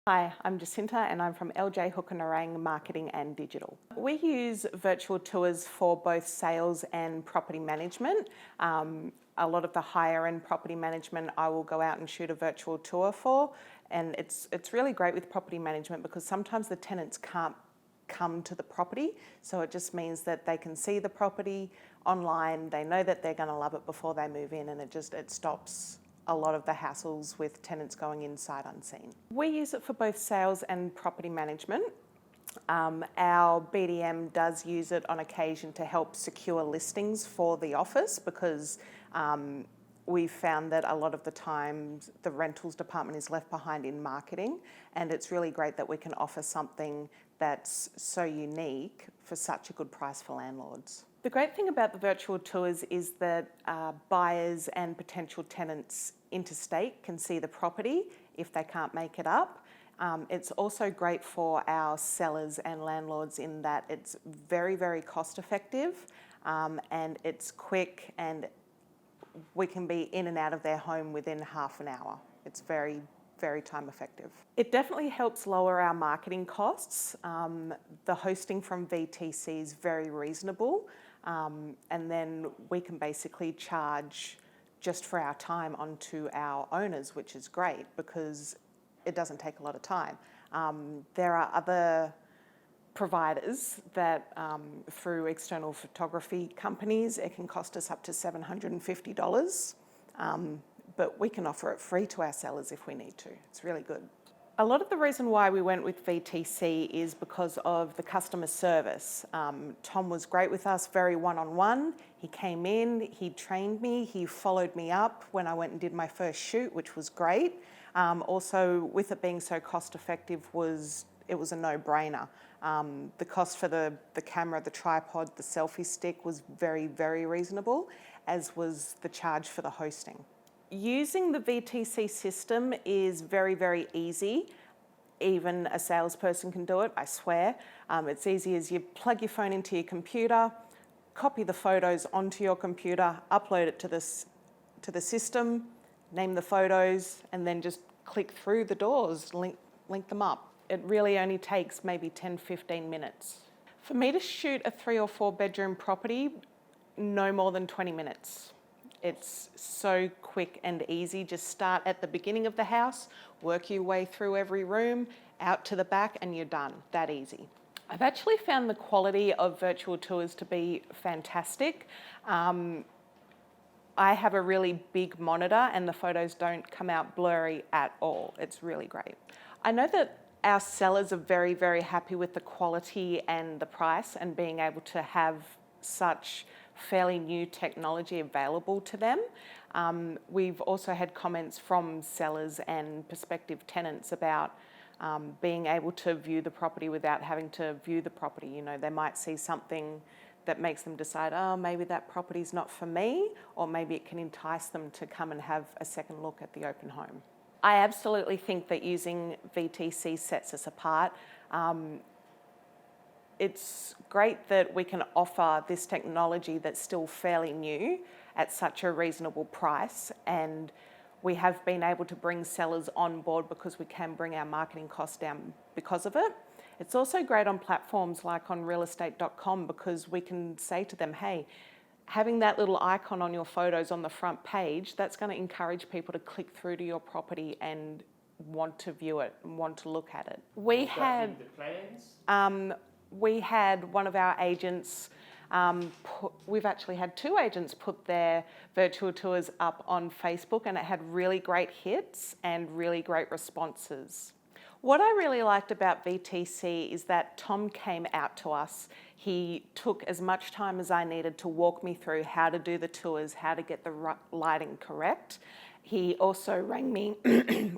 Hi, I'm Jacinta and I'm from LJ Hooker Nerang Marketing and Digital. We use virtual tours for both sales and property management. A lot of the higher end property management I will go out and shoot a virtual tour for, and it's really great with property management because sometimes the tenants can't come to the property, so it just means that they can see the property online, they know that they're going to love it before they move in, and it stops a lot of the hassles with tenants going inside unseen. We use it for both sales and property management. Our BDM does use it on occasion to help secure listings for the office because we've found that a lot of the times the rentals department is left behind in marketing, and it's really great that we can offer something that's so unique for such a good price for landlords. The great thing about the virtual tours is that buyers and potential tenants interstate can see the property if they can't make it up. It's also great for our sellers and landlords in that it's very, very cost effective and it's quick, and we can be in and out of their home within half an hour. It's very, very time effective. It definitely helps lower our marketing costs. The hosting from VTC is very reasonable, and then we can basically charge just for our time onto our owners, which is great because it doesn't take a lot of time. There are other providers that through external photography companies, it can cost us up to $750, but we can offer it free to our sellers if we need to. It's really good. A lot of the reason why we went with VTC is because of the customer service. Tom was great with us, very one-on-one. He came in, he trained me, he followed me up when I went and did my first shoot, which was great. Also, with it being so cost effective, it was a no-brainer. The cost for the camera, the tripod, the selfie stick was very, very reasonable, as was the charge for the hosting. Using the VTC system is very, very easy. Even a salesperson can do it, I swear. It's easy as you plug your phone into your computer, copy the photos onto your computer, upload it to the system, name the photos, and then just click through the doors, link them up. It really only takes maybe 10-15 minutes. For me to shoot a 3 or 4 bedroom property, no more than 20 minutes. It's so quick and easy. Just start at the beginning of the house, work your way through every room, out to the back, and you're done. That easy. I've actually found the quality of virtual tours to be fantastic. I have a really big monitor and the photos don't come out blurry at all. It's really great. I know that our sellers are very, very happy with the quality and the price and being able to have such fairly new technology available to them. We've also had comments from sellers and prospective tenants about being able to view the property without having to view the property. You know, they might see something that makes them decide, oh, maybe that property's not for me, or maybe it can entice them to come and have a second look at the open home. I absolutely think that using VTC sets us apart. It's great that we can offer this technology that's still fairly new at such a reasonable price, and we have been able to bring sellers on board because we can bring our marketing costs down because of it. It's also great on platforms like on realestate.com because we can say to them, hey, having that little icon on your photos on the front page, that's going to encourage people to click through to your property and want to view it and want to look at it. We had one of our agents, we've actually had 2 agents put their virtual tours up on Facebook, and it had really great hits and really great responses. What I really liked about VTC is that Tom came out to us. He took as much time as I needed to walk me through how to do the tours, how to get the lighting correct. He also rang me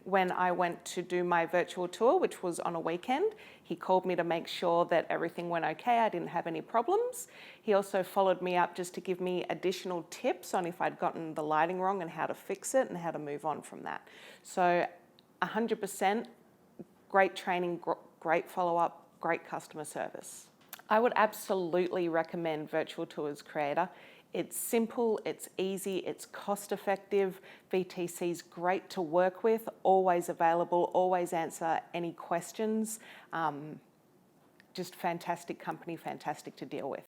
when I went to do my virtual tour, which was on a weekend. He called me to make sure that everything went okay, I didn't have any problems. He also followed me up just to give me additional tips on if I'd gotten the lighting wrong and how to fix it and how to move on from that. So 100% great training, great follow-up, great customer service. I would absolutely recommend Virtual Tours Creator. It's simple, it's easy, it's cost effective. VTC's great to work with, always available, always answer any questions. Just fantastic company, fantastic to deal with.